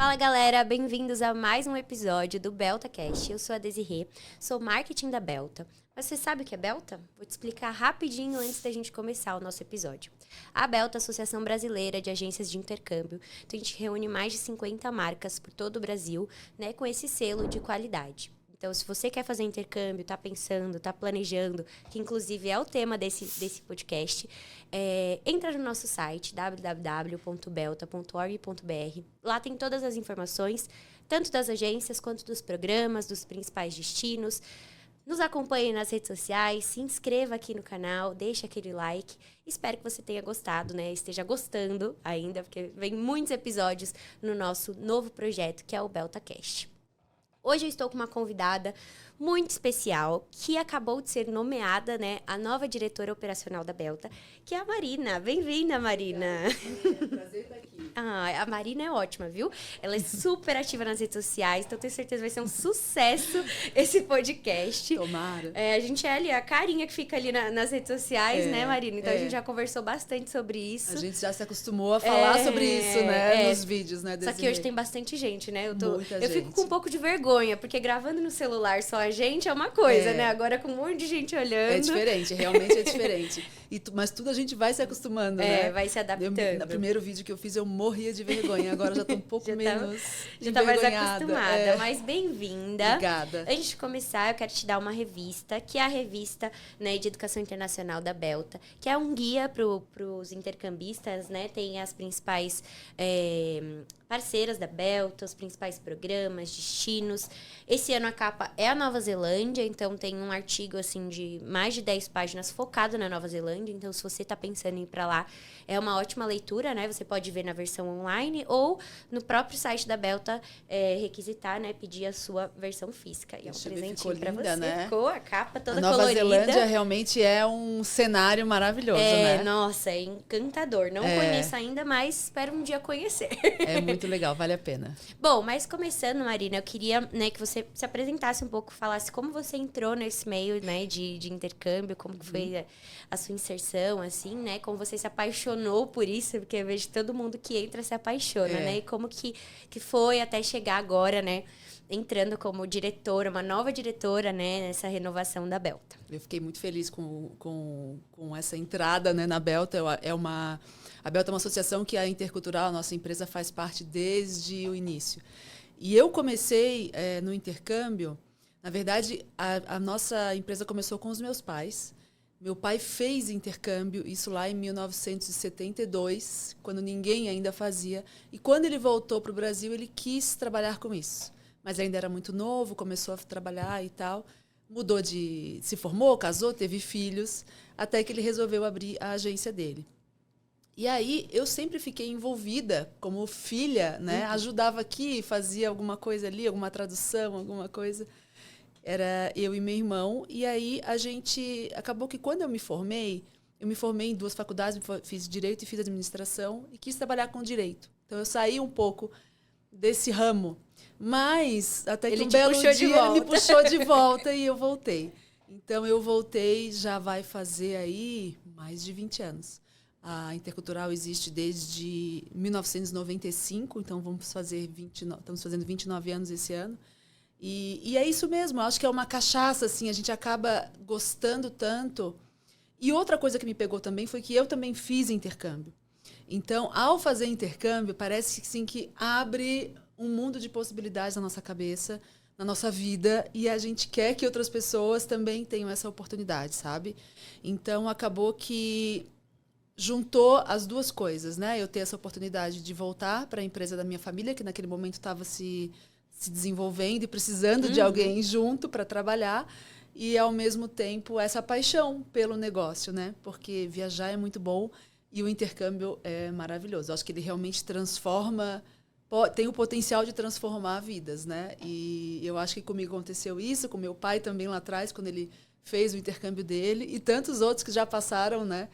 Fala galera, bem-vindos a mais um episódio do BeltaCast. Eu sou a Desirê, sou marketing da Belta. Mas você sabe o que é Belta? Vou te explicar rapidinho antes da gente começar o nosso episódio. A Belta é a Associação Brasileira de Agências de Intercâmbio. Então a gente reúne mais de 50 marcas por todo o Brasil, né, com esse selo de qualidade. Então, se você quer fazer intercâmbio, tá pensando, tá planejando, que inclusive é o tema desse podcast, entra no nosso site, www.belta.org.br. Lá tem todas as informações, tanto das agências quanto dos programas, dos principais destinos. Nos acompanhe nas redes sociais, se inscreva aqui no canal, deixe aquele like. Espero que você tenha gostado, né? Esteja gostando ainda, porque vem muitos episódios no nosso novo projeto, que é o BeltaCast. Hoje eu estou com uma convidada muito especial, que acabou de ser nomeada, né, a nova diretora operacional da Belta, que é a Marina. Bem-vinda, Marina. É um prazer estar aqui. A Marina é ótima, viu? Ela é super ativa nas redes sociais, então tenho certeza que vai ser um sucesso esse podcast. Tomara. A gente é ali, a carinha que fica ali nas redes sociais, né, Marina? Então a gente já conversou bastante sobre isso. A gente já se acostumou a falar sobre isso, né, nos vídeos, né, Só que hoje tem bastante gente, né? Eu fico com um pouco de vergonha, porque gravando no celular só a gente é uma coisa, né? Agora com um monte de gente olhando. É diferente, realmente é diferente. Mas tudo a gente vai se acostumando, né? Vai se adaptando. No primeiro vídeo que eu fiz, eu morria de vergonha. Agora já tô um pouco menos já tá mais acostumada. Mas bem-vinda. Obrigada. Antes de começar, eu quero te dar uma revista, que é a revista, né, de Educação Internacional da Belta, que é um guia para os intercambistas, né? Tem as principais parceiras da Belta, os principais programas, destinos. Esse ano a capa é a Nova Zelândia, então tem um artigo assim de mais de 10 páginas focado na Nova Zelândia. Então, se você está pensando em ir para lá, é uma ótima leitura, né? Você pode ver na versão online ou no próprio site da Belta requisitar, né? Pedir a sua versão física. E é um presentinho para você. Né? Ficou a capa toda colorida. A Nova colorida. Zelândia realmente é um cenário maravilhoso, né? Nossa, é encantador. Não conheço ainda, mas espero um dia conhecer. É muito legal, vale a pena. Bom, mas começando, Marina, eu queria, né, que você se apresentasse um pouco, falasse como você entrou nesse meio, né, de intercâmbio, como que foi a sua inserção, assim, né, como você se apaixonou por isso, porque eu vejo que todo mundo que entra se apaixona, né, e como que foi até chegar agora, né, entrando como diretora, uma nova diretora, né, nessa renovação da Belta. Eu fiquei muito feliz com essa entrada, né, na Belta. A Belta é uma associação que a Intercultural, a nossa empresa, faz parte desde o início. E eu comecei no intercâmbio, na verdade, a nossa empresa começou com os meus pais. Meu pai fez intercâmbio, isso lá em 1972, quando ninguém ainda fazia. E quando ele voltou para o Brasil, ele quis trabalhar com isso. Mas ainda era muito novo, começou a trabalhar e tal. Se formou, casou, teve filhos, até que ele resolveu abrir a agência dele. E aí eu sempre fiquei envolvida como filha, né? Ajudava aqui, fazia alguma coisa ali, alguma tradução, alguma coisa. Era eu e meu irmão. E aí acabou que quando eu me formei em 2 faculdades, fiz Direito e fiz Administração e quis trabalhar com Direito. Então eu saí um pouco desse ramo. Mas até que um belo dia ele me puxou de volta e eu voltei. Então eu voltei, já vai fazer aí mais de 20 anos. A Intercultural existe desde 1995, então estamos fazendo 29 anos esse ano. E é isso mesmo, eu acho que é uma cachaça, assim, a gente acaba gostando tanto. E outra coisa que me pegou também foi que eu também fiz intercâmbio. Então, ao fazer intercâmbio, parece assim, que abre um mundo de possibilidades na nossa cabeça, na nossa vida, e a gente quer que outras pessoas também tenham essa oportunidade, sabe? Então, acabou que juntou as duas coisas, né? Eu ter essa oportunidade de voltar para a empresa da minha família, que naquele momento estava se desenvolvendo e precisando de alguém junto para trabalhar, e, ao mesmo tempo, essa paixão pelo negócio, né? Porque viajar é muito bom e o intercâmbio é maravilhoso. Eu acho que ele realmente tem o potencial de transformar vidas, né? E eu acho que comigo aconteceu isso, com meu pai também lá atrás, quando ele fez o intercâmbio dele, e tantos outros que já passaram, né?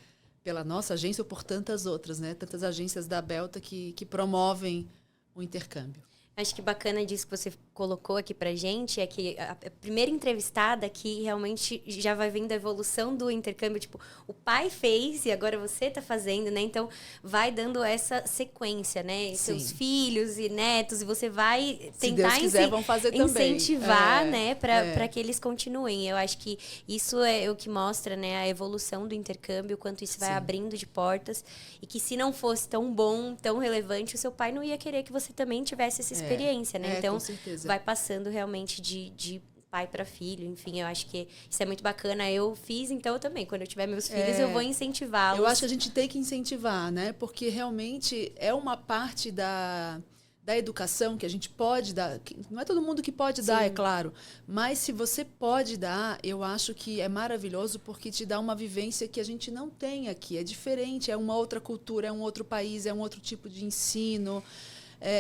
Pela nossa agência ou por tantas outras, né? Tantas agências da Belta que promovem o intercâmbio. Acho que bacana disso que você colocou aqui pra gente é que a primeira entrevistada aqui realmente já vai vendo a evolução do intercâmbio. Tipo, o pai fez e agora você tá fazendo, né? Então, vai dando essa sequência, né? Sim. Seus filhos e netos, e você vai Se tentar Deus quiser, vão fazer também. incentivar, né? Pra que eles continuem. Eu acho que isso é o que mostra, né? A evolução do intercâmbio, o quanto isso vai abrindo de portas. E que se não fosse tão bom, tão relevante, o seu pai não ia querer que você também tivesse essa experiência, né? Então, com certeza. vai passando realmente de pai para filho. Enfim, eu acho que isso é muito bacana. Eu fiz, então, eu também. Quando eu tiver meus filhos, eu vou incentivá-los. Eu acho que a gente tem que incentivar, né? Porque realmente é uma parte da educação que a gente pode dar. Não é todo mundo que pode dar, é claro. Mas se você pode dar, eu acho que é maravilhoso porque te dá uma vivência que a gente não tem aqui. É diferente, é uma outra cultura, é um outro país, é um outro tipo de ensino.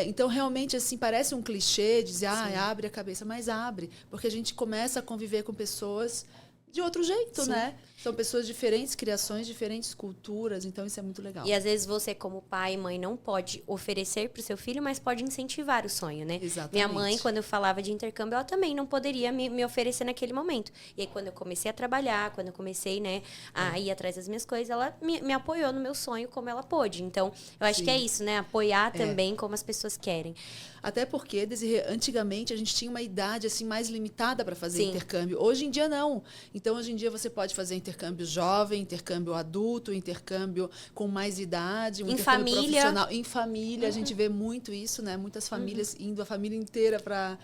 Então, realmente, assim, parece um clichê dizer, abre a cabeça, mas abre, porque a gente começa a conviver com pessoas de outro jeito, né? São pessoas diferentes, criações diferentes, culturas, então isso é muito legal. E às vezes você, como pai e mãe, não pode oferecer para o seu filho, mas pode incentivar o sonho, né? Exatamente. Minha mãe, quando eu falava de intercâmbio, ela também não poderia me oferecer naquele momento. E aí, quando eu comecei a trabalhar, quando eu comecei, né, a ir atrás das minhas coisas, ela me apoiou no meu sonho como ela pôde. Então, eu acho que é isso, né? Apoiar também como as pessoas querem. Até porque, Desirê, antigamente a gente tinha uma idade assim mais limitada para fazer intercâmbio. Hoje em dia não. Então, hoje em dia você pode fazer intercâmbio jovem, intercâmbio adulto, intercâmbio com mais idade, um intercâmbio profissional. Em família, a gente vê muito isso, né? Muitas famílias indo a família inteira para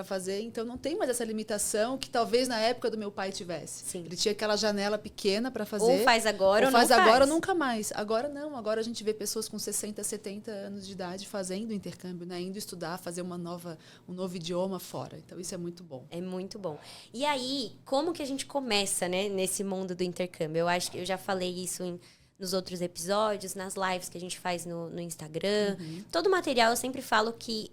fazer. Então, não tem mais essa limitação que talvez na época do meu pai tivesse. Sim. Ele tinha aquela janela pequena para fazer. Ou faz agora ou não faz. Agora ou nunca mais. Agora não. Agora a gente vê pessoas com 60, 70 anos de idade fazendo intercâmbio, né? Indo estudar, fazer um novo idioma fora. Então, isso é muito bom. É muito bom. E aí, como que a gente começa, né, nesse mundo do intercâmbio? Eu acho que eu já falei isso nos outros episódios, nas lives que a gente faz no Instagram. Todo material eu sempre falo que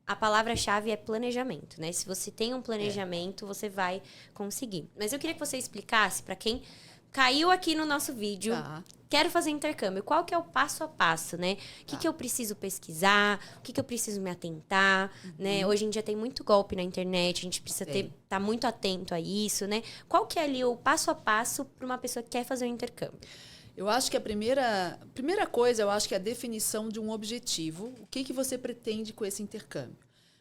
a palavra-chave é planejamento, né? Se você tem um planejamento, você vai conseguir. Mas eu queria que você explicasse para quem caiu aqui no nosso vídeo, quero fazer intercâmbio, qual que é o passo a passo, né? O que eu preciso pesquisar, o que eu preciso me atentar, né? Hoje em dia tem muito golpe na internet, a gente precisa estar muito atento a isso, né? Qual que é ali o passo a passo para uma pessoa que quer fazer um intercâmbio? Eu acho que a primeira coisa, eu acho que é a definição de um objetivo. O que você pretende com esse intercâmbio?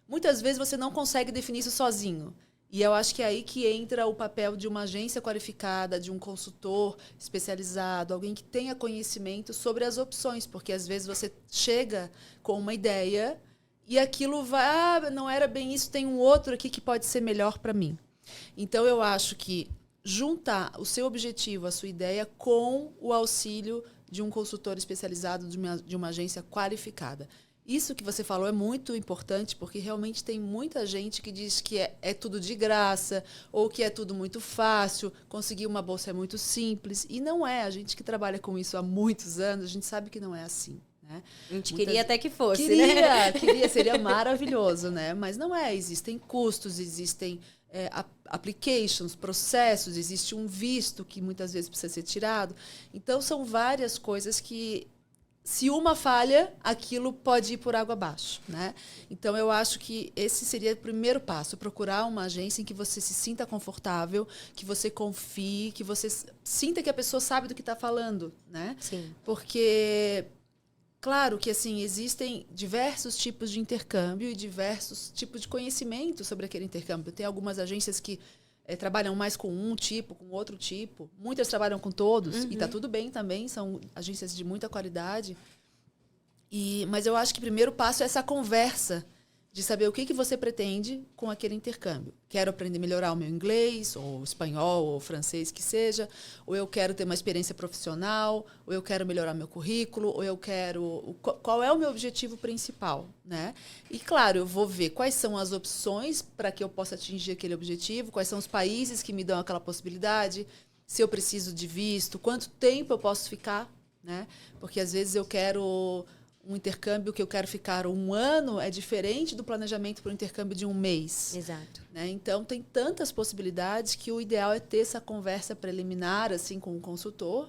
Muitas vezes você não consegue definir isso sozinho. E eu acho que é aí que entra o papel de uma agência qualificada, de um consultor especializado, alguém que tenha conhecimento sobre as opções. Porque, às vezes, você chega com uma ideia e aquilo vai... não era bem isso, tem um outro aqui que pode ser melhor para mim. Então, eu acho que juntar o seu objetivo, a sua ideia, com o auxílio de um consultor especializado, de uma agência qualificada. Isso que você falou é muito importante, porque realmente tem muita gente que diz que é tudo de graça, ou que é tudo muito fácil, conseguir uma bolsa é muito simples. E não é. A gente que trabalha com isso há muitos anos, a gente sabe que não é assim. Né? A gente queria até que fosse, né? Queria, seria maravilhoso, né? Mas não é. Existem custos, existem applications, processos, existe um visto que muitas vezes precisa ser tirado. Então, são várias coisas que, se uma falha, aquilo pode ir por água abaixo, né? Então, eu acho que esse seria o primeiro passo, procurar uma agência em que você se sinta confortável, que você confie, que você sinta que a pessoa sabe do que está falando, né? Sim. Porque... Claro que assim existem diversos tipos de intercâmbio e diversos tipos de conhecimento sobre aquele intercâmbio. Tem algumas agências que trabalham mais com um tipo, com outro tipo. Muitas trabalham com todos, e está tudo bem também, são agências de muita qualidade. Mas eu acho que o primeiro passo é essa conversa, de saber o que você pretende com aquele intercâmbio. Quero aprender a melhorar o meu inglês, ou espanhol, ou francês, que seja, ou eu quero ter uma experiência profissional, ou eu quero melhorar meu currículo, ou eu quero... Qual é o meu objetivo principal, né? E, claro, eu vou ver quais são as opções para que eu possa atingir aquele objetivo, quais são os países que me dão aquela possibilidade, se eu preciso de visto, quanto tempo eu posso ficar, né? Porque, às vezes, eu quero... Um intercâmbio que eu quero ficar 1 ano é diferente do planejamento para um intercâmbio de 1 mês. Exato. Né? Então, tem tantas possibilidades que o ideal é ter essa conversa preliminar assim, com o consultor,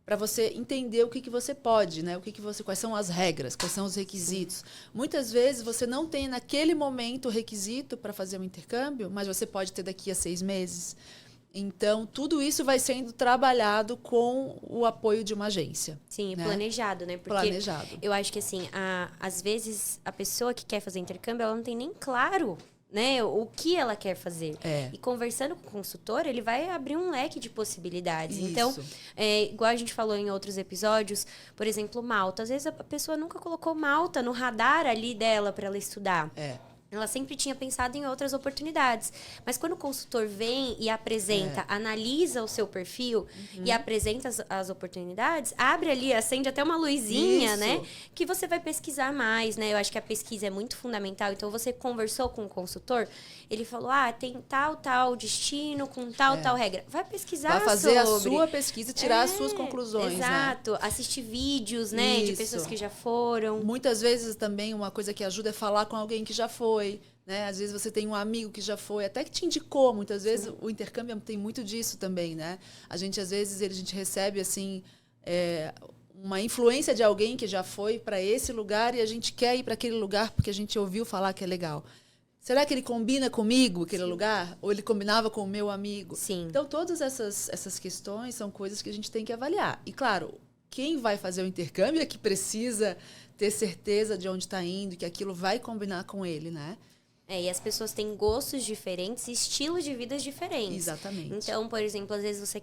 para você entender o que você pode, né? Quais são as regras, quais são os requisitos. Sim. Muitas vezes você não tem naquele momento o requisito para fazer um intercâmbio, mas você pode ter daqui a 6 meses. Então, tudo isso vai sendo trabalhado com o apoio de uma agência. Sim, né? Planejado, né? Porque planejado. Eu acho que, assim, às vezes, a pessoa que quer fazer intercâmbio, ela não tem nem claro, né, o que ela quer fazer. E conversando com o consultor, ele vai abrir um leque de possibilidades. Isso. Então, igual a gente falou em outros episódios, por exemplo, Malta. Às vezes a pessoa nunca colocou Malta no radar ali dela para ela estudar. Ela sempre tinha pensado em outras oportunidades. Mas quando o consultor vem e apresenta, analisa o seu perfil e apresenta as oportunidades, abre ali, acende até uma luzinha, né? Que você vai pesquisar mais, né? Eu acho que a pesquisa é muito fundamental. Então, você conversou com o consultor, ele falou, tem tal destino, com tal regra. Vai pesquisar sobre. Vai fazer a sua pesquisa e tirar as suas conclusões, exato. né? Assistir vídeos, né? De pessoas que já foram. Muitas vezes também uma coisa que ajuda é falar com alguém que já foi. Né? Às vezes você tem um amigo que já foi, até que te indicou. Muitas vezes o intercâmbio tem muito disso também, né? Às vezes a gente recebe assim uma influência de alguém que já foi para esse lugar e a gente quer ir para aquele lugar porque a gente ouviu falar que é legal. Será que ele combina comigo, aquele lugar? Ou ele combinava com o meu amigo? Sim. Então, todas essas questões são coisas que a gente tem que avaliar. E, claro, quem vai fazer o intercâmbio é que precisa ter certeza de onde está indo, que aquilo vai combinar com ele, né? E as pessoas têm gostos diferentes e estilos de vida diferentes. Exatamente. Então, por exemplo, às vezes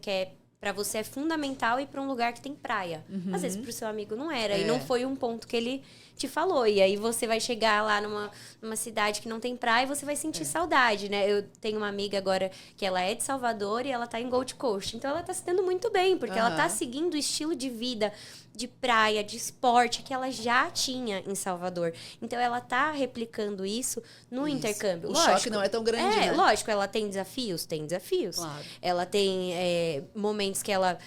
para você é fundamental ir para um lugar que tem praia. Às vezes para o seu amigo não era. E não foi um ponto que ele te falou. E aí você vai chegar lá numa cidade que não tem praia e você vai sentir saudade, né? Eu tenho uma amiga agora que ela é de Salvador e ela tá em Gold Coast. Então ela tá se dando muito bem, porque ela tá seguindo o estilo de vida de praia, de esporte que ela já tinha em Salvador. Então ela tá replicando isso no intercâmbio. O choque não é tão grande, né? Lógico, ela tem desafios? Tem desafios. Claro. Ela tem momentos que ela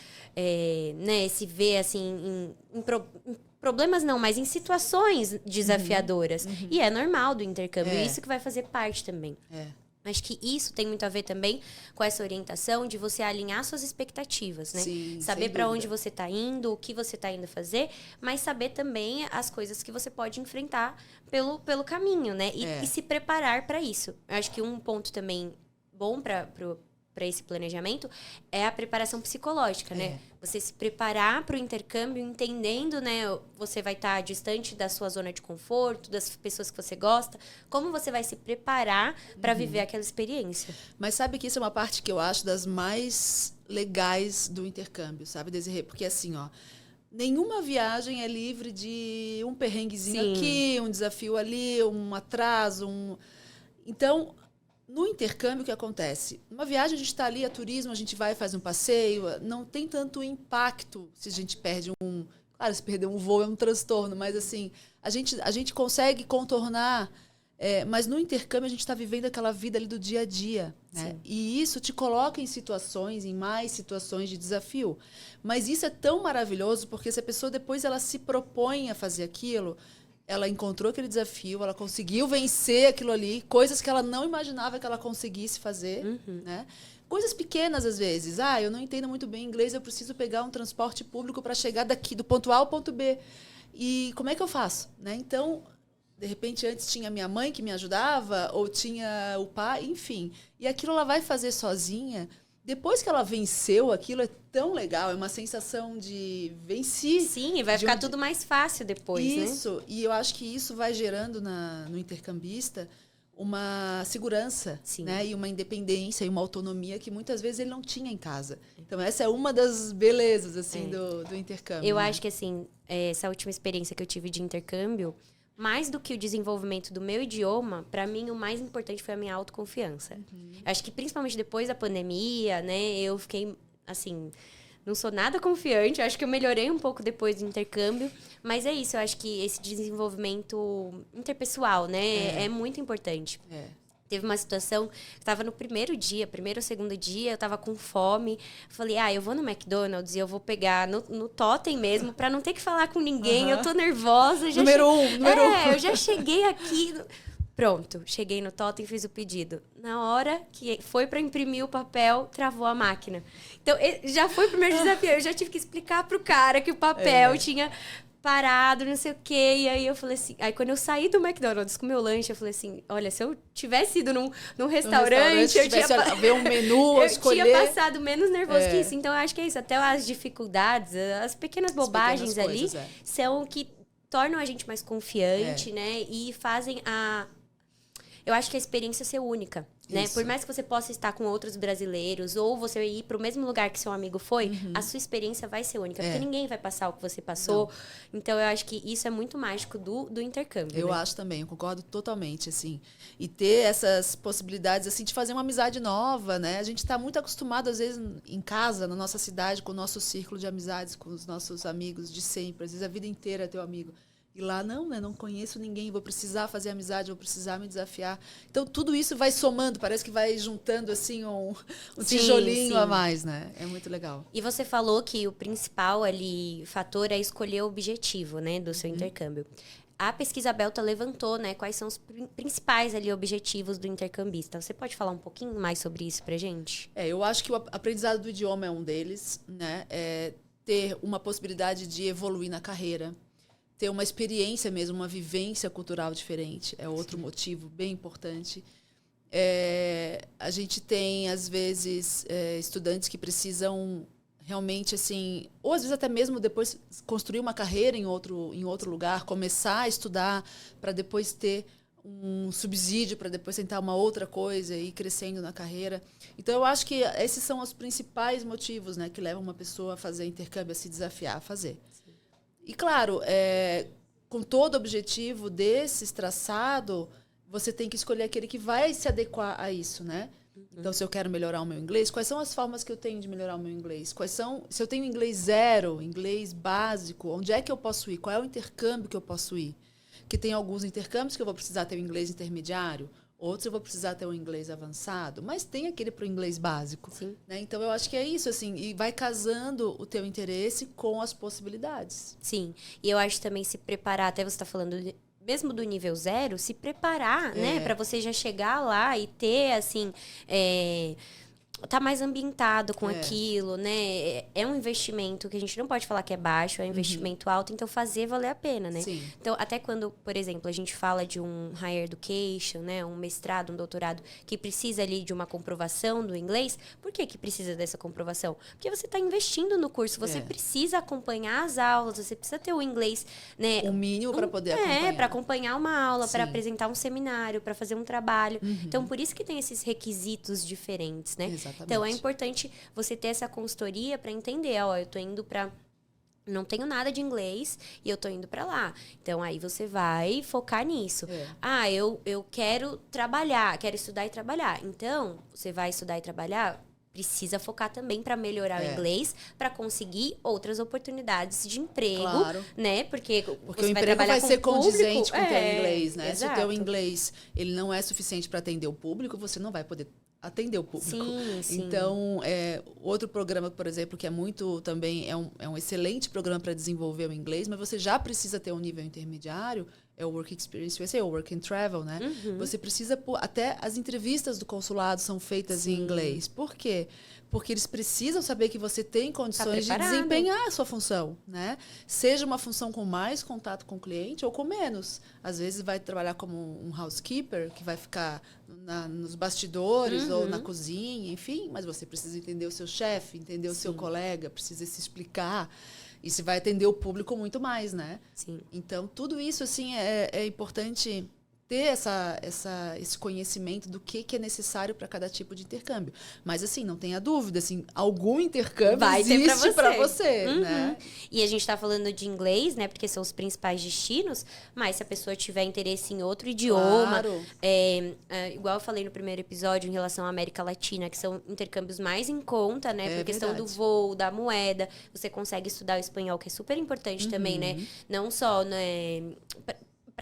né, se vê assim em problemas não, mas em situações desafiadoras. E é normal do intercâmbio. Isso que vai fazer parte também. Acho que isso tem muito a ver também com essa orientação de você alinhar suas expectativas, né? Sim, saber para onde você está indo, o que você está indo fazer, mas saber também as coisas que você pode enfrentar pelo caminho, né? E se preparar para isso. Eu acho que um ponto também bom para esse planejamento é a preparação psicológica, né? Você se preparar para o intercâmbio entendendo, né? Você vai estar distante da sua zona de conforto, das pessoas que você gosta. Como você vai se preparar para viver aquela experiência? Mas sabe que isso é uma parte que eu acho das mais legais do intercâmbio, sabe, Desirê? Porque assim, nenhuma viagem é livre de um perrenguezinho aqui, um desafio ali, um atraso, Então, no intercâmbio, o que acontece? Numa viagem, a gente está ali, a turismo, a gente vai e faz um passeio, não tem tanto impacto se a gente perde Claro, se perder um voo é um transtorno, mas assim, a gente consegue contornar, mas no intercâmbio a gente está vivendo aquela vida ali do dia a dia. Né? E isso te coloca em mais situações de desafio. Mas isso é tão maravilhoso, porque se a pessoa depois ela se propõe a fazer aquilo, ela encontrou aquele desafio, ela conseguiu vencer aquilo ali, coisas que ela não imaginava que ela conseguisse fazer, né? Coisas pequenas, às vezes. Eu não entendo muito bem inglês, eu preciso pegar um transporte público para chegar daqui, do ponto A ao ponto B. E como é que eu faço? Né? Então, de repente, antes tinha minha mãe que me ajudava, ou tinha o pai, enfim. E aquilo ela vai fazer sozinha. Depois que ela venceu, aquilo é tão legal, é uma sensação de venci. Sim, e vai ficar tudo mais fácil depois, né? Isso, e eu acho que isso vai gerando no intercambista uma segurança, né? E uma independência e uma autonomia que muitas vezes ele não tinha em casa. Então, essa é uma das belezas assim, do intercâmbio. Eu acho que assim, essa última experiência que eu tive de intercâmbio, mais do que o desenvolvimento do meu idioma, para mim o mais importante foi a minha autoconfiança. Acho que principalmente depois da pandemia, né, eu fiquei assim, não sou nada confiante, acho que eu melhorei um pouco depois do intercâmbio, mas é isso, eu acho que esse desenvolvimento interpessoal, né, é muito importante. Teve uma situação que estava no primeiro ou segundo dia, eu estava com fome. Falei, eu vou no McDonald's e eu vou pegar no totem mesmo, para não ter que falar com ninguém. Eu tô nervosa. Número um. Eu já cheguei aqui. Pronto, cheguei no totem e fiz o pedido. Na hora que foi para imprimir o papel, travou a máquina. Então, já foi o primeiro desafio. Eu já tive que explicar pro cara que o papel tinha parado, não sei o quê. E aí eu falei assim... Aí quando eu saí do McDonald's com o meu lanche, eu falei assim... Olha, se eu tivesse ido num restaurante, eu tinha... ver um menu, escolher... Eu tinha passado menos nervoso que isso. Então, eu acho que é isso. Até as dificuldades, as pequenas bobagens ali, são o que tornam a gente mais confiante, né? E fazem eu acho que a experiência ser única, né? Por mais que você possa estar com outros brasileiros ou você ir para o mesmo lugar que seu amigo foi, a sua experiência vai ser única, porque ninguém vai passar o que você passou. Não. Então, eu acho que isso é muito mágico do intercâmbio. Eu acho também, eu concordo totalmente, assim. E ter essas possibilidades, assim, de fazer uma amizade nova, né? A gente está muito acostumado, às vezes, em casa, na nossa cidade, com o nosso círculo de amizades, com os nossos amigos de sempre. Às vezes, a vida inteira é teu amigo. E lá não, né? Não conheço ninguém, vou precisar fazer amizade, vou precisar me desafiar. Então, tudo isso vai somando, parece que vai juntando, assim, um tijolinho a mais, né? É muito legal. E você falou que o principal ali fator é escolher o objetivo, né, do seu intercâmbio. A pesquisa Belta levantou, né, quais são os principais ali objetivos do intercambista. Você pode falar um pouquinho mais sobre isso pra gente? Eu acho que o aprendizado do idioma é um deles, né? É ter uma possibilidade de evoluir na carreira, ter uma experiência mesmo, uma vivência cultural diferente. É outro motivo bem importante. A gente tem, às vezes, estudantes que precisam realmente, assim, ou às vezes até mesmo depois construir uma carreira em outro lugar, começar a estudar para depois ter um subsídio, para depois tentar uma outra coisa e ir crescendo na carreira. Então, eu acho que esses são os principais motivos, né, que levam uma pessoa a fazer intercâmbio, a se desafiar a fazer. E, claro, com todo objetivo desses traçado, você tem que escolher aquele que vai se adequar a isso, né? Então, se eu quero melhorar o meu inglês, quais são as formas que eu tenho de melhorar o meu inglês? Se eu tenho inglês zero, inglês básico, onde é que eu posso ir? Qual é o intercâmbio que eu posso ir? Que tem alguns intercâmbios que eu vou precisar ter o inglês intermediário, outros eu vou precisar ter o inglês avançado, mas tem aquele para o inglês básico. Sim. Né? Então, eu acho que é isso, assim, e vai casando o teu interesse com as possibilidades. Sim, e eu acho também se preparar, até você está falando, mesmo do nível 0, se preparar, né? Para você já chegar lá e ter, assim... tá mais ambientado com aquilo, né? É um investimento que a gente não pode falar que é baixo, é um investimento alto, então fazer valer a pena, né? Sim. Então, até quando, por exemplo, a gente fala de um higher education, né? Um mestrado, um doutorado, que precisa ali de uma comprovação do inglês, por que precisa dessa comprovação? Porque você está investindo no curso, você precisa acompanhar as aulas, você precisa ter o inglês, né? O mínimo para poder acompanhar. Para acompanhar uma aula, para apresentar um seminário, para fazer um trabalho. Então, por isso que tem esses requisitos diferentes, né? Exatamente. Então, é importante você ter essa consultoria para entender, eu tô indo para... Não tenho nada de inglês e eu tô indo para lá. Então, aí você vai focar nisso. Eu quero trabalhar, quero estudar e trabalhar. Então, você vai estudar e trabalhar... Precisa focar também para melhorar o inglês, para conseguir outras oportunidades de emprego, né? Porque o emprego vai ser condizente com o teu inglês, né? Exato. Se o teu inglês ele não é suficiente para atender o público, você não vai poder atender o público. Sim. Então, outro programa, por exemplo, que é muito também é um excelente programa para desenvolver o inglês, mas você já precisa ter um nível intermediário, é o Work Experience USA, o Work and Travel, né? Você precisa... Até as entrevistas do consulado são feitas em inglês. Por quê? Porque eles precisam saber que você tem condições de desempenhar a sua função, né? Seja uma função com mais contato com o cliente ou com menos. Às vezes vai trabalhar como um housekeeper, que vai ficar nos bastidores ou na cozinha, enfim. Mas você precisa entender o seu chefe, entender o seu colega, precisa se explicar. E você vai atender o público muito mais, né? Sim. Então, tudo isso, assim, é importante ter esse conhecimento do que é necessário para cada tipo de intercâmbio. Mas, assim, não tenha dúvida, assim, algum intercâmbio vai existe para você, né? E a gente está falando de inglês, né? Porque são os principais destinos, mas se a pessoa tiver interesse em outro idioma... igual eu falei no primeiro episódio, em relação à América Latina, que são intercâmbios mais em conta, né? Por questão do voo, da moeda. Você consegue estudar o espanhol, que é super importante também, né? Não só, né...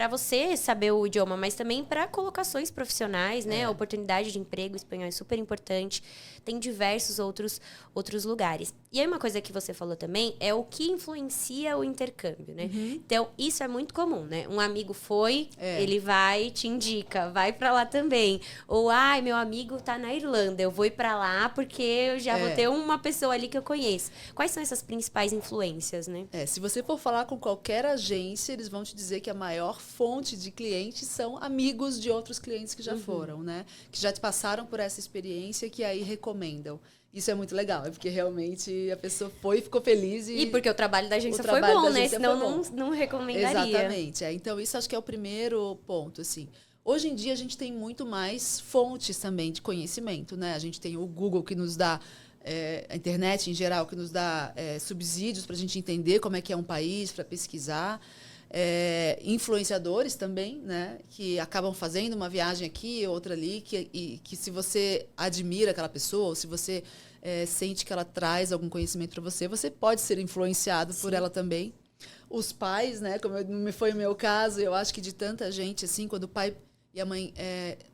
para você saber o idioma, mas também para colocações profissionais, né? A oportunidade de emprego, espanhol é super importante. Tem diversos outros lugares. E aí uma coisa que você falou também é o que influencia o intercâmbio, né? Então, isso é muito comum, né? Um amigo foi, ele vai, te indica, vai para lá também. Ou, ai, meu amigo tá na Irlanda, eu vou ir para lá porque eu já vou ter uma pessoa ali que eu conheço. Quais são essas principais influências, né? Se você for falar com qualquer agência, eles vão te dizer que a maior fonte de clientes são amigos de outros clientes que já foram, né? Que já passaram por essa experiência, que aí recomendam. Isso é muito legal, porque realmente a pessoa foi e ficou feliz. E porque o trabalho da agência foi bom, né? Senão não recomendaria. Exatamente. Então, isso acho que é o primeiro ponto, assim. Hoje em dia, a gente tem muito mais fontes também de conhecimento, né? A gente tem o Google, que nos dá a internet em geral, que nos dá subsídios para a gente entender como é que é um país, para pesquisar. Influenciadores também, né, que acabam fazendo uma viagem aqui, outra ali, que se você admira aquela pessoa, ou se você sente que ela traz algum conhecimento para você, você pode ser influenciado por ela também. Os pais, né, como foi o meu caso, eu acho que de tanta gente, assim, quando o pai e a mãe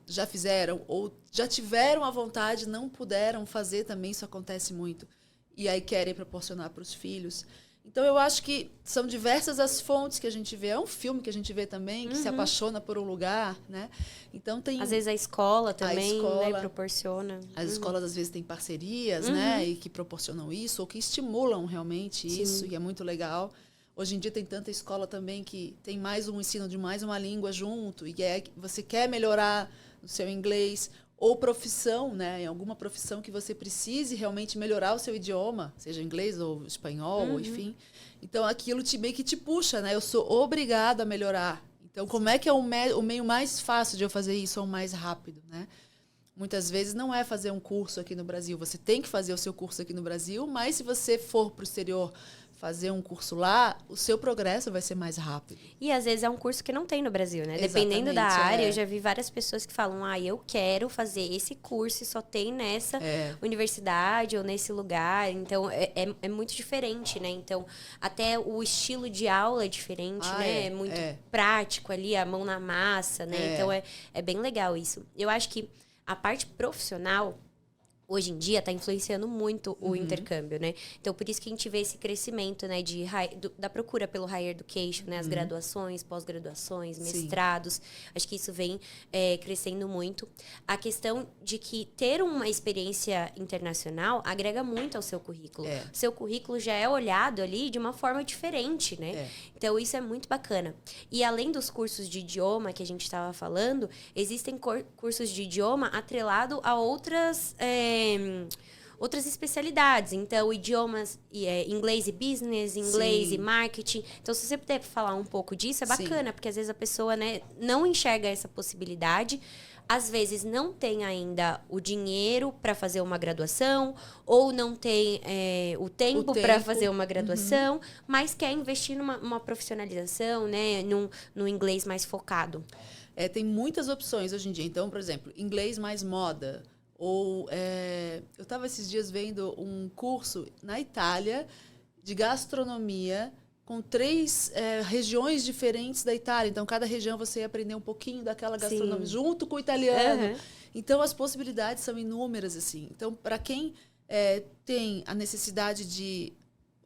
já fizeram ou já tiveram a vontade, não puderam fazer também, isso acontece muito. E aí querem proporcionar para os filhos. Então, eu acho que são diversas as fontes que a gente vê. É um filme que a gente vê também, que se apaixona por um lugar, né? Então, tem... Às vezes a escola também, né, proporciona. As escolas, às vezes, têm parcerias, né? E que proporcionam isso, ou que estimulam realmente isso, e é muito legal. Hoje em dia tem tanta escola também que tem mais um ensino de mais uma língua junto, e você quer melhorar o seu inglês, ou profissão, né? Em alguma profissão que você precise realmente melhorar o seu idioma, seja inglês ou espanhol, ou enfim. Então, aquilo meio que te puxa, né? Eu sou obrigado a melhorar. Então, como é que é o meio mais fácil de eu fazer isso, ou mais rápido, né? Muitas vezes não é fazer um curso aqui no Brasil. Você tem que fazer o seu curso aqui no Brasil, mas se você for para o exterior fazer um curso lá, o seu progresso vai ser mais rápido. E às vezes é um curso que não tem no Brasil, né? Dependendo da área, eu já vi várias pessoas que falam, eu quero fazer esse curso e só tem nessa universidade ou nesse lugar. Então, é muito diferente, né? Então, até o estilo de aula é diferente, né? É muito prático ali, a mão na massa, né? Então, é bem legal isso. Eu acho que a parte profissional, hoje em dia, está influenciando muito o intercâmbio, né? Então, por isso que a gente vê esse crescimento, né, da procura pelo higher education, né? As graduações, pós-graduações, mestrados. Acho que isso vem crescendo muito. A questão de que ter uma experiência internacional agrega muito ao seu currículo. O seu currículo já é olhado ali de uma forma diferente, né? Então, isso é muito bacana. E além dos cursos de idioma que a gente estava falando, existem cursos de idioma atrelado a outras especialidades. Então, idiomas, inglês e business, inglês e marketing. Então, se você puder falar um pouco disso, é bacana, porque às vezes a pessoa, né, não enxerga essa possibilidade. Às vezes não tem ainda o dinheiro para fazer uma graduação, ou não tem o tempo para fazer uma graduação, mas quer investir numa profissionalização, né, num inglês mais focado. Tem muitas opções hoje em dia. Então, por exemplo, inglês mais moda. Ou eu estava esses dias vendo um curso na Itália de gastronomia com 3 regiões diferentes da Itália. Então, cada região você ia aprender um pouquinho daquela gastronomia junto com o italiano. Então, as possibilidades são inúmeras, assim. Então, para quem tem a necessidade de...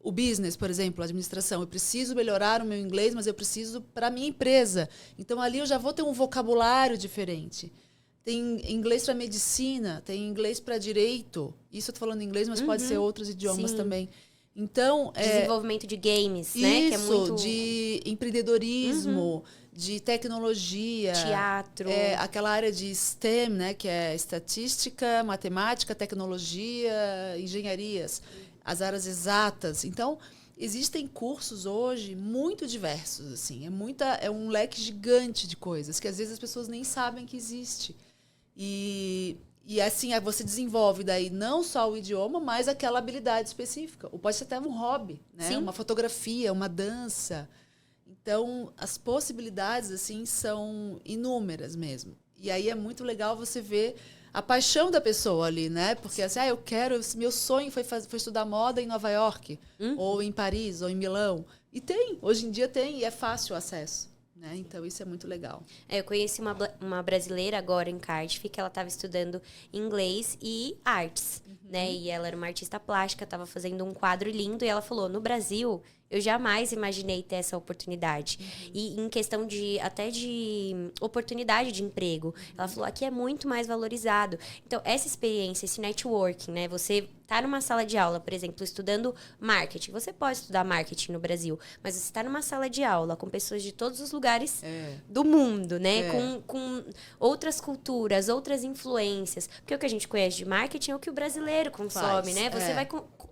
O business, por exemplo, a administração. Eu preciso melhorar o meu inglês, mas eu preciso para a minha empresa. Então, ali eu já vou ter um vocabulário diferente. Tem inglês para medicina, tem inglês para direito. Isso eu estou falando em inglês, mas pode ser outros idiomas também. Então, desenvolvimento de games, né? Que é muito... de empreendedorismo, de tecnologia. Teatro. Aquela área de STEM, né? Que é estatística, matemática, tecnologia, engenharias. As áreas exatas. Então, existem cursos hoje muito diversos. Assim. É um leque gigante de coisas que às vezes as pessoas nem sabem que existe. E assim, você desenvolve daí não só o idioma, mas aquela habilidade específica. Ou pode ser até um hobby, né? Uma fotografia, uma dança. Então, as possibilidades assim são inúmeras mesmo. E aí é muito legal você ver a paixão da pessoa ali, né? Porque assim, meu sonho foi estudar moda em Nova York, ou em Paris, ou em Milão. E hoje em dia tem, e é fácil o acesso. né? Então, isso é muito legal. Eu conheci uma brasileira agora em Cardiff, que ela estava estudando inglês e artes, né? E ela era uma artista plástica, estava fazendo um quadro lindo, e ela falou, no Brasil, eu jamais imaginei ter essa oportunidade. E em questão até de oportunidade de emprego, ela falou, aqui é muito mais valorizado. Então, essa experiência, esse networking, né? Você tá numa sala de aula, por exemplo, estudando marketing. Você pode estudar marketing no Brasil, mas você está numa sala de aula com pessoas de todos os lugares do mundo, né? Com outras culturas, outras influências. Porque o que a gente conhece de marketing é o que o brasileiro consome, né? Você vai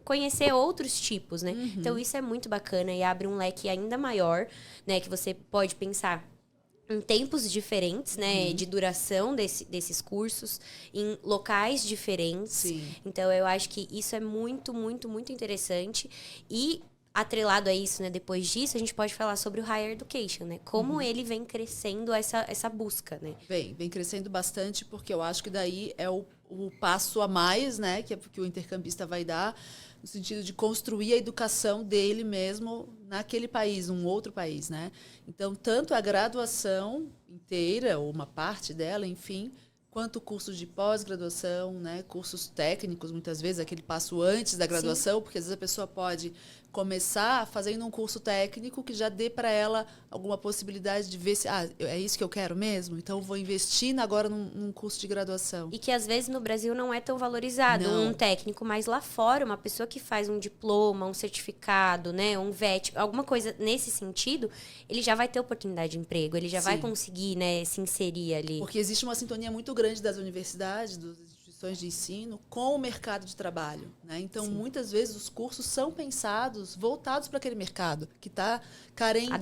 conhecer outros tipos, né? Então, isso é muito bacana e abre um leque ainda maior, né? Que você pode pensar em tempos diferentes, né, de duração desses cursos, em locais diferentes. Sim. Então, eu acho que isso é muito, muito, muito interessante. E, atrelado a isso, né, depois disso, a gente pode falar sobre o Higher Education, né? Como ele vem crescendo essa busca, né? Vem crescendo bastante, porque eu acho que daí é o passo a mais, né, que o intercambista vai dar, no sentido de construir a educação dele mesmo naquele país, um outro país, né? Então, tanto a graduação inteira, ou uma parte dela, enfim, quanto cursos de pós-graduação, né? Cursos técnicos, muitas vezes, aquele passo antes da graduação, porque às vezes a pessoa pode começar fazendo um curso técnico que já dê para ela alguma possibilidade de ver se é isso que eu quero mesmo, então vou investir agora num curso de graduação. E que às vezes no Brasil não é tão valorizado um técnico, mas lá fora, uma pessoa que faz um diploma, um certificado, né, um VET, alguma coisa nesse sentido, ele já vai ter oportunidade de emprego, ele já vai conseguir, né, se inserir ali. Porque existe uma sintonia muito grande das universidades, das instituições de ensino, com o mercado de trabalho, né? Então, muitas vezes, os cursos são pensados, voltados para aquele mercado, que está carente. A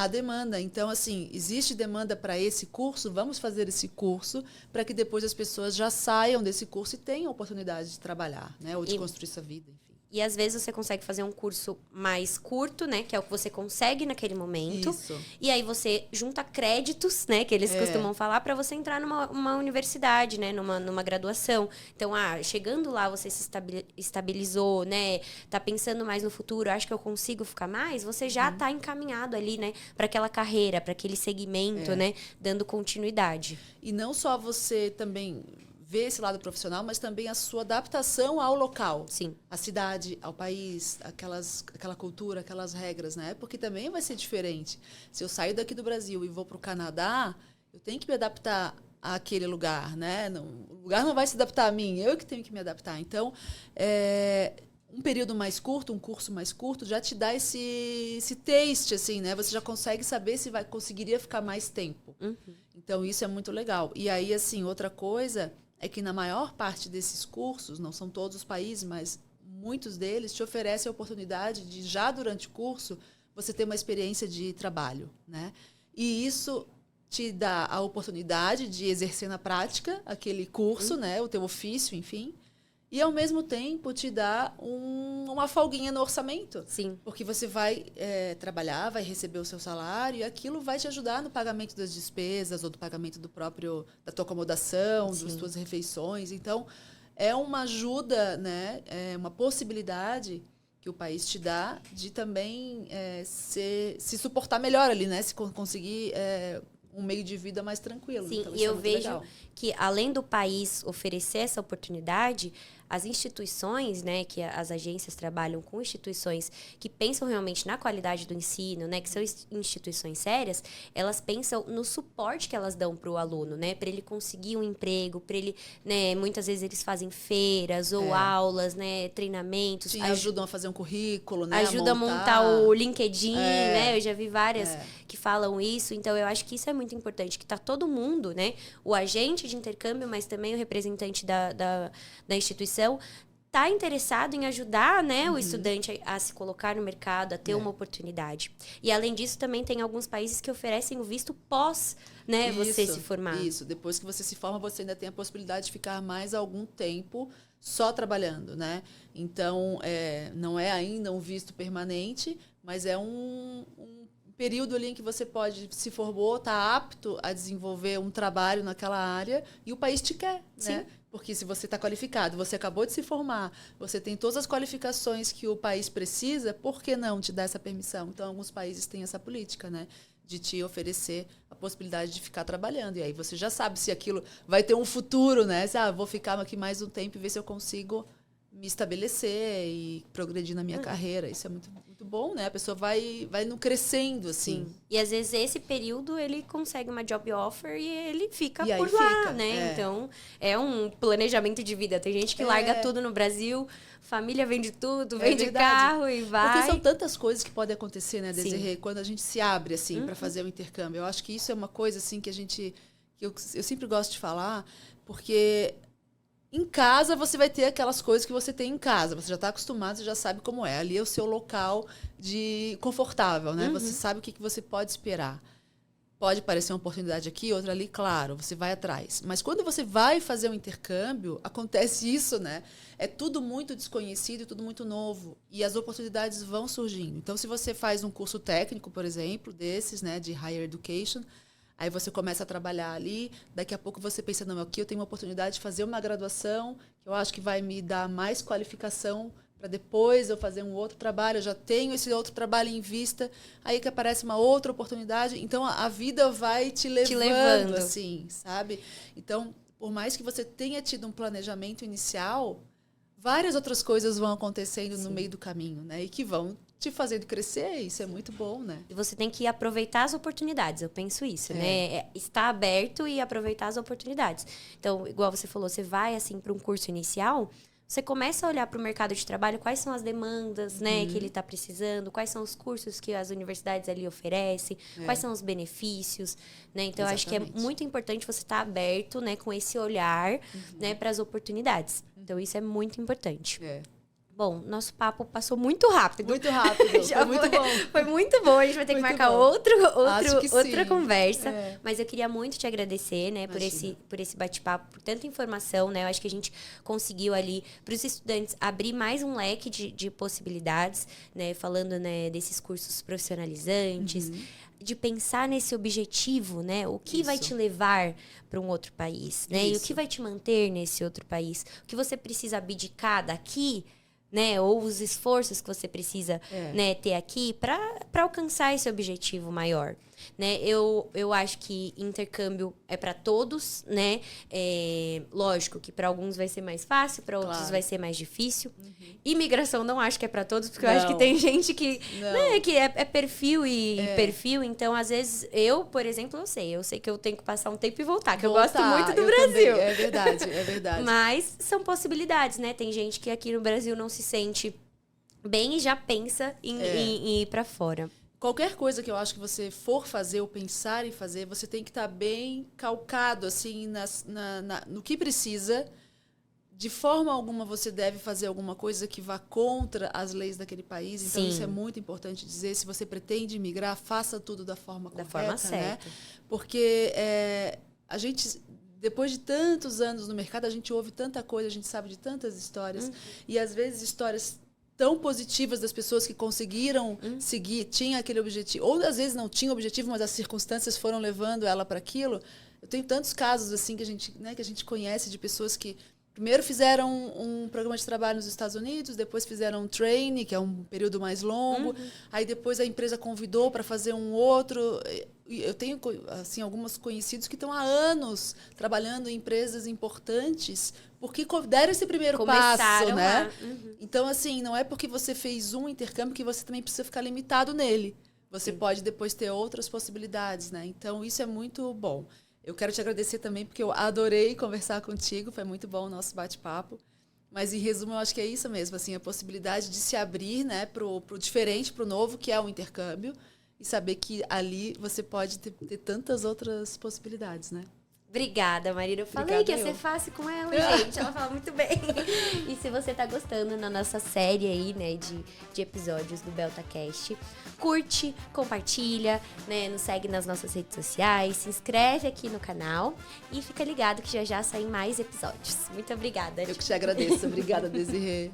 demanda. Então, assim, existe demanda para esse curso, vamos fazer esse curso, para que depois as pessoas já saiam desse curso e tenham oportunidade de trabalhar, né? Ou de construir sua vida, enfim. E às vezes você consegue fazer um curso mais curto, né? Que é o que você consegue naquele momento. Isso. E aí você junta créditos, né? Que eles costumam falar para você entrar numa universidade, né? Numa graduação. Então, chegando lá, você se estabilizou, né? Tá pensando mais no futuro, acho que eu consigo ficar mais. Você já tá encaminhado ali, né? Para aquela carreira, para aquele segmento, né? Dando continuidade. E não só você também ver esse lado profissional, mas também a sua adaptação ao local. Sim. À cidade, ao país, aquela cultura, aquelas regras, né? Porque também vai ser diferente. Se eu saio daqui do Brasil e vou para o Canadá, eu tenho que me adaptar àquele lugar, né? O lugar não vai se adaptar a mim, eu que tenho que me adaptar. Então, um período mais curto, um curso mais curto, já te dá esse taste, assim, né? Você já consegue saber se conseguiria ficar mais tempo. Então, isso é muito legal. E aí, assim, outra coisa é que na maior parte desses cursos, não são todos os países, mas muitos deles te oferecem a oportunidade de, já durante o curso, você ter uma experiência de trabalho, né? E isso te dá a oportunidade de exercer na prática aquele curso, né? O teu ofício, enfim. E, ao mesmo tempo, te dá uma folguinha no orçamento. Sim. Porque você vai trabalhar, vai receber o seu salário, e aquilo vai te ajudar no pagamento das despesas ou do pagamento da tua acomodação, das tuas refeições. Então, é uma ajuda, né? É uma possibilidade que o país te dá de também se suportar melhor ali, né? Se conseguir um meio de vida mais tranquilo. Sim, então, e eu vejo legal. que, além do país oferecer essa oportunidade, as instituições, né, que as agências trabalham com instituições que pensam realmente na qualidade do ensino, né, que são instituições sérias, elas pensam no suporte que elas dão para o aluno, né, para ele conseguir um emprego, para ele, né, muitas vezes eles fazem feiras ou aulas, né, treinamentos. Sim, ajudam a fazer um currículo, né, ajuda a montar o LinkedIn, né, eu já vi várias que falam isso, então eu acho que isso é muito importante, que tá todo mundo, né, o agente de intercâmbio, mas também o representante da instituição, está interessado em ajudar, né, o estudante a se colocar no mercado, a ter uma oportunidade. E, além disso, também tem alguns países que oferecem o visto pós, né, você se formar. Isso, depois que você se forma, você ainda tem a possibilidade de ficar mais algum tempo só trabalhando, né? Então, não é ainda um visto permanente, mas é um período ali em que você se formou, está apto a desenvolver um trabalho naquela área e o país te quer, né? Porque se você está qualificado, você acabou de se formar, você tem todas as qualificações que o país precisa, por que não te dar essa permissão? Então, alguns países têm essa política, né? de te oferecer a possibilidade de ficar trabalhando. E aí você já sabe se aquilo vai ter um futuro, né? Vou ficar aqui mais um tempo e ver se eu consigo me estabelecer e progredir na minha carreira. Isso é muito, muito bom, né? A pessoa vai no crescendo, assim. Sim. E às vezes esse período ele consegue uma job offer e ele fica e por lá, né? Então, é um planejamento de vida. Tem gente que larga tudo no Brasil, família vende tudo, vende carro e vai. Porque são tantas coisas que podem acontecer, né, Desirê? Quando a gente se abre, assim, para fazer o intercâmbio. Eu acho que isso é uma coisa, assim, que eu sempre gosto de falar, porque em casa você vai ter aquelas coisas que você tem em casa. Você já está acostumado, você já sabe como é. Ali é o seu local confortável, né? Você sabe o que você pode esperar. Pode parecer uma oportunidade aqui, outra ali, claro, você vai atrás. Mas quando você vai fazer um intercâmbio, acontece isso, né? É tudo muito desconhecido, tudo muito novo. E as oportunidades vão surgindo. Então, se você faz um curso técnico, por exemplo, desses, né, de higher education, aí você começa a trabalhar ali, daqui a pouco você pensa, não, aqui eu tenho uma oportunidade de fazer uma graduação, que eu acho que vai me dar mais qualificação para depois eu fazer um outro trabalho, eu já tenho esse outro trabalho em vista, aí que aparece uma outra oportunidade. Então, a vida vai te levando, assim, sabe? Então, por mais que você tenha tido um planejamento inicial, várias outras coisas vão acontecendo no meio do caminho, né? E que vão te fazendo crescer, isso é muito bom, né? E você tem que aproveitar as oportunidades, eu penso isso, né? Estar aberto e aproveitar as oportunidades. Então, igual você falou, você vai, assim, para um curso inicial, você começa a olhar para o mercado de trabalho, quais são as demandas, né, que ele está precisando, quais são os cursos que as universidades ali oferecem, quais são os benefícios, né? Então, eu acho que é muito importante você estar aberto, né, com esse olhar, né, para as oportunidades. Então, isso é muito importante. Bom, nosso papo passou muito rápido. Muito rápido, foi muito bom. Foi muito bom, a gente vai ter que marcar outra conversa. É. Mas eu queria muito te agradecer, né, por esse bate-papo, por tanta informação, né? Eu acho que a gente conseguiu ali, para os estudantes, abrir mais um leque de possibilidades, né? Falando, né, desses cursos profissionalizantes, de pensar nesse objetivo, né? O que vai te levar para um outro país, né? E o que vai te manter nesse outro país? O que você precisa abdicar daqui, né, ou os esforços que você precisa né, ter aqui para alcançar esse objetivo maior, né? Eu acho que intercâmbio é para todos, né? Lógico que para alguns vai ser mais fácil, para outros vai ser mais difícil. Imigração não acho que é para todos, porque eu acho que tem gente que, né, que é perfil e perfil. Então, às vezes, eu, por exemplo, eu sei que eu tenho que passar um tempo e voltar, que eu gosto muito do Brasil. Também. É verdade, é verdade. Mas são possibilidades, né? Tem gente que aqui no Brasil não se sente bem e já pensa em ir para fora. Qualquer coisa que eu acho que você for fazer ou pensar em fazer, você tem que estar bem calcado, assim, no que precisa. De forma alguma você deve fazer alguma coisa que vá contra as leis daquele país. Então, isso é muito importante dizer. Se você pretende migrar, faça tudo da forma correta. Da forma certa. Né? Porque a gente, depois de tantos anos no mercado, a gente ouve tanta coisa, a gente sabe de tantas histórias. E, às vezes, histórias tão positivas das pessoas que conseguiram seguir, tinha aquele objetivo, ou às vezes não tinha objetivo, mas as circunstâncias foram levando ela para aquilo. Eu tenho tantos casos assim que a gente conhece de pessoas que primeiro fizeram um programa de trabalho nos Estados Unidos, depois fizeram um trainee, que é um período mais longo, aí depois a empresa convidou para fazer um outro. Eu tenho assim, alguns conhecidos que estão há anos trabalhando em empresas importantes porque deram esse primeiro passo, né? Então, assim, não é porque você fez um intercâmbio que você também precisa ficar limitado nele. Você pode depois ter outras possibilidades, né? Então, isso é muito bom. Eu quero te agradecer também, porque eu adorei conversar contigo, foi muito bom o nosso bate-papo. Mas, em resumo, eu acho que é isso mesmo, assim, a possibilidade de se abrir, né, pro diferente, pro novo, que é o intercâmbio, e saber que ali você pode ter tantas outras possibilidades, né? Obrigada, Marília. Eu falei que ia ser fácil com ela, gente. Ela fala muito bem. E se você tá gostando na nossa série aí, né, de episódios do BeltaCast, curte, compartilha, né, nos segue nas nossas redes sociais, se inscreve aqui no canal e fica ligado que já saem mais episódios. Muito obrigada. Eu que te agradeço. Obrigada, Desirê.